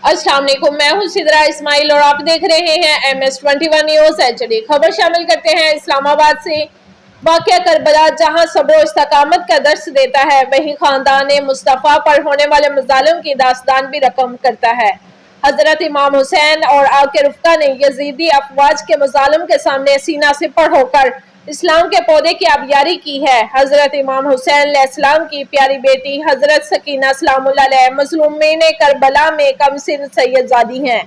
अस्सलाम वालेकुम, मैं हूं सिद्रा इस्माइल और आप देख रहे हैं MS21 न्यूज़ HD। खबर शामिल करते हैं इस्लामाबाद से। वाक़या करबला जहां सब्र और इस्तकामत का दर्स देता है, वहीं खानदान मुस्तफ़ा पर होने वाले मज़ालिम की दास्तान भी रकम करता है। हज़रत इमाम हुसैन और आके रुफ़का ने यज़ीदी अफ़वाज के मज़ालिम के सामने सीना सिपड़ होकर इस्लाम के पौधे की आबियारी की है। हज़रत इमाम हुसैन अलैहिस्सलाम की प्यारी बेटी हज़रत सकीना सलामुल्लाह अलैहा मज़लूमीन करबला में कमसिन सैयदजादी हैं।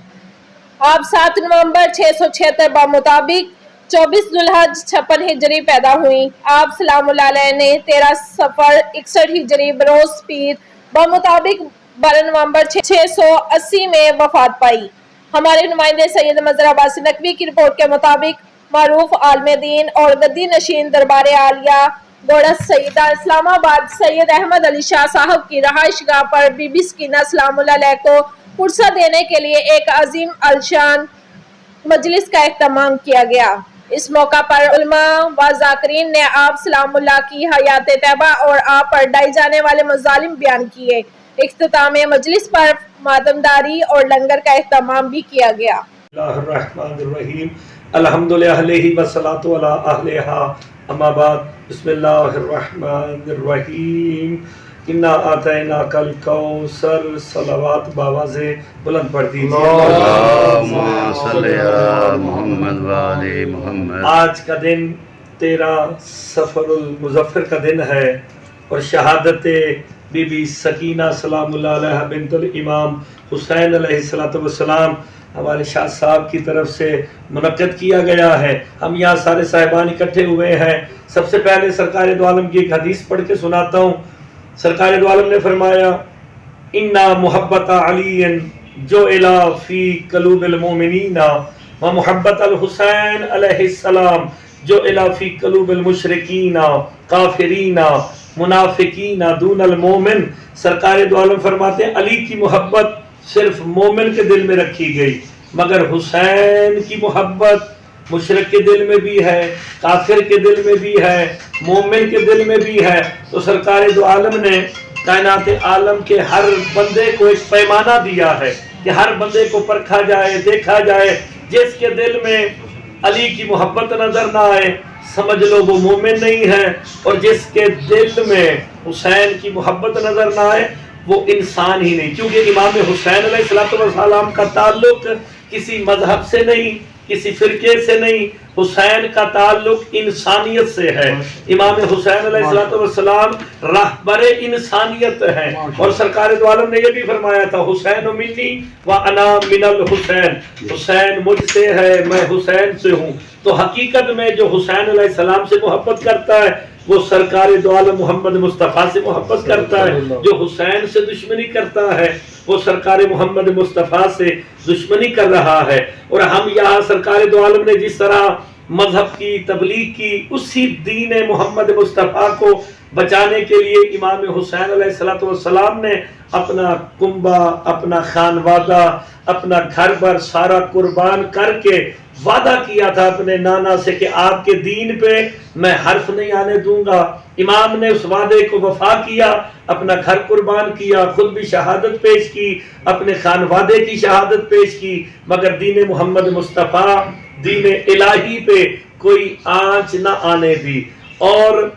आप 7 नवंबर 676 बमुताबिक 24 जुल्हज 56 हिजरी पैदा हुई। आप सलामुल्लाह अलैहा ने 13 सफर 61 हिजरी बरोज पीर बमुताबिक 12 नवंबर 680 में वफात पाई। हमारे नुमाइंदे सैयद मज़हर अब्बास नकवी की रिपोर्ट के मुताबिक मारूफ आलम दीन और गद्दी नशीन दरबार आलिया गोड़ा सईदा इस्लामाबाद सैयद अहमद अली शाह साहब की रहायशगाह पर बीबी सकीना सलामुल्लाह अलैहा को पुरसा देने के लिए एक अजीम अलशान मजलिस का एहतमाम किया गया। इस मौका पर उलमा व ज़ाकिरीन ने आप सलामुल्लाह की हयात तैयबा और आप पर ढाए जाने वाले मज़ालिम बयान किए। इख्तिताम मजलिस पर मातमदारी और लंगर का एहतमाम भी किया गया। अल्हम्दुलिल्लाहि वस्सलातु अला अहलिहा अम्मा बाद बिस्मिल्लाहिर्रहमानिर्रहीम इन्ना आतैनाकल कौसर सलावत बावाज़े बुलंद पढ़ दीजिए। अल्लाहुम्मा सल्ली अला मुहम्मद व आले मुहम्मद। आज का दिन 13 सफरुल मुज़फ्फर का दिन है और शहादत बीबी सकीना सलामुल्लाह अलैहा बिन्तुल इमाम हुसैन अलैहिस्सलातु वस्सलाम हमारे शाह साहब की तरफ से मुनक्कद किया गया है। हम यहाँ सारे साहिबान इकट्ठे हुए हैं। सबसे पहले सरकार दो आलम की एक हदीस पढ़ के सुनाता हूँ। सरकार दो आलम ने फरमाया, इन्ना मुहब्बत अलीन जो इला फी कलूबिल मोमिनीना व मुहब्बत अल हुसैन अलैहिस्सलाम जो इला फी कलूबिल मुशरिकीना काफिरीना मुनाफिकीना दूनल मोमिन। सरकार दो आलम फरमाते हैं, अली की मोहब्बत सिर्फ मोमिन के दिल में रखी गई, मगर हुसैन की मोहब्बत मुशरिक के दिल में भी है, काफिर के दिल में भी है, मोमिन के दिल में भी है। तो सरकार दो आलम ने कायनात आलम के हर बंदे को एक पैमाना दिया है कि हर बंदे को परखा जाए, देखा जाए। जिसके दिल में अली की मोहब्बत नजर ना आए समझ लो वो मोमिन नहीं है, और जिसके दिल में हुसैन की मोहब्बत नजर ना आए वो इंसान ही नहीं। क्योंकि इमाम हुसैन अलैहिस्सलाम का ताल्लुक किसी मजहब से नहीं, किसी फिरके से नहीं, हुसैन का ताल्लुक इंसानियत से है। इमाम हुसैन अलैहिस्सलाम रहबर इंसानियत है। और सरकार दो आलम ने यह भी फरमाया था, हुसैन मिन्नी व अना मिनल हुसैन, हुसैन मुझसे है, मैं हुसैन से हूँ। तो हकीकत में जो हुसैन अलैहिस्सलाम से मोहब्बत करता है वो सरकार दो आलम मोहम्मद मुस्तफ़ा से मोहब्बत करता है। जो हुसैन से दुश्मनी करता है वो सरकार मोहम्मद मुस्तफ़ा से दुश्मनी कर रहा है। और हम यहाँ सरकार दो आलम ने जिस तरह मजहब की तबलीग की, उसी दीन मोहम्मद मुस्तफ़ा को बचाने के लिए इमाम हुसैन अलैहिस्सलाम ने अपना कुंबा, अपना खानवादा, अपना घर बार सारा कुर्बान करके वादा किया था अपने नाना से कि आपके दीन पे मैं हर्फ नहीं आने दूंगा। इमाम ने उस वादे को वफा किया, अपना घर कुर्बान किया, खुद भी शहादत पेश की, अपने खानवादे की शहादत पेश की, मगर दीन मोहम्मद मुस्तफ़ा दीन इलाही पे कोई आंच न आने दी। और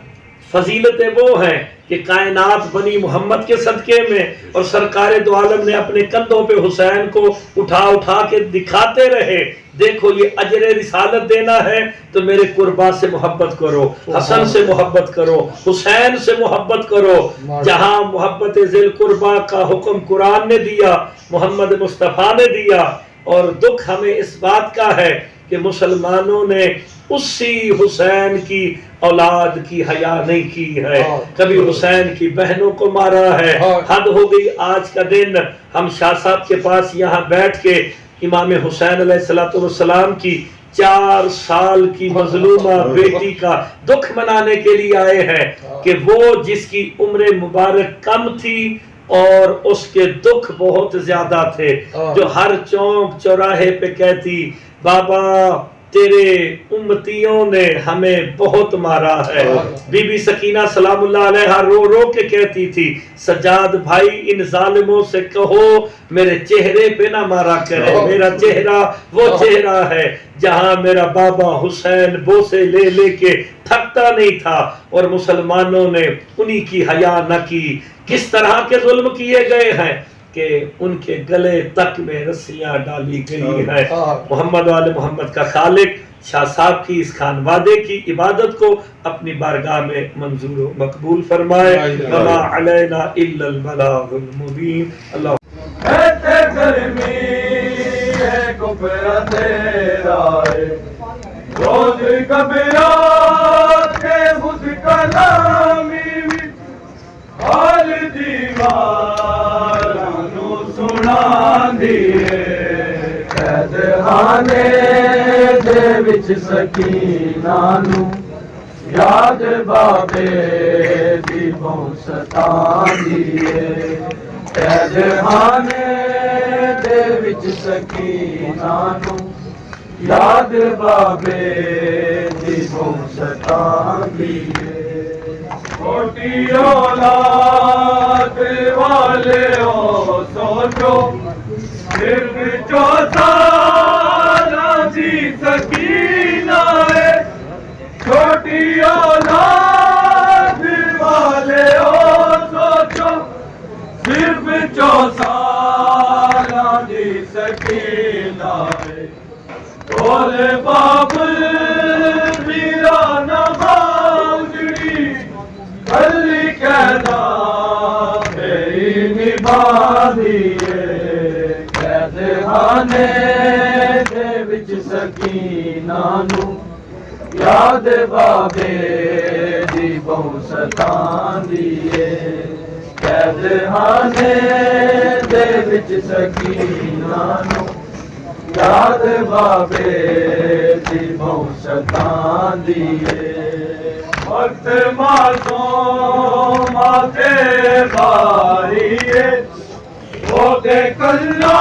फजीलतें वो हैं कि कायनात बनी मोहम्मद के सदके में, और सरकार दो आलम ने अपने कंधों पे हुसैन को उठा उठा के दिखाते रहे, देखो ये अजर रिसालत देना है तो मेरे कुर्बा से मोहब्बत करो, हसन से मोहब्बत करो, हुसैन से मोहब्बत करो। जहां मोहब्बत ज़िल कुर्बा का हुक्म कुरान ने दिया, मोहम्मद मुस्तफ़ा ने दिया। और दुख हमें इस बात का है कि मुसलमानों ने उसी हुसैन की औलाद की हया नहीं की है, कभी हुसैन की बहनों को मारा है। हद हो गई। आज का दिन हम शाह साहब के पास यहाँ बैठ के इमाम हुसैन अलैहिस्सलाम की 4 साल की मजलूमा बेटी का दुख मनाने के लिए आए हैं कि वो जिसकी उम्र मुबारक कम थी और उसके दुख बहुत ज्यादा थे, जो हर चौक चौराहे पे कहती, बाबा تیرے امتیوں نے ہمیں بہت مارا ہے۔ بی بی سکینہ سلام اللہ علیہ رو رو کے کہتی تھی سجاد بھائی ان ظالموں سے کہو میرے چہرے پہ نہ مارا کرے، میرا چہرہ وہ چہرہ ہے جہاں میرا بابا حسین بوسے لے لے کے تھکتا نہیں تھا، اور مسلمانوں نے انہی کی حیا نہ کی۔ کس طرح کے ظلم کیے گئے ہیں کہ ان کے گلے تک میں رسیاں ڈالی گئی ہیں۔ محمد وال محمد کا خالق شاہ صاحب کی اس خانوادے کی عبادت کو اپنی بارگاہ میں منظور و مقبول فرمائے۔ وما علینا الا البلاغ المبین۔ اللہ روز کبرات کے خود کلامی حال دیوارانو سنا دیئے قید خانے دے وچ سکینہ نو یاد بابے دی بہنستان دیئے قید خانے دے وچ سکینہ نو یاد بابے دی بہنستان دیئے چھوٹی اولاد والے ہو سوچو صرف 14 جی سکینہ ہے، چھوٹی اولاد والے ہو سوچو صرف 14 جی سکینہ ہے، بولے بابل ویران باؤجڑی علی قیدہ میری نبھا دیئے قید خانے دے وچ سکینہ نو یاد بابے دی بہنستان دیئے قید خانے دے وچ سکینہ نو یاد بابے دی بہنستان دیئے وقت معصوم آتے باریے وہ دے کلہ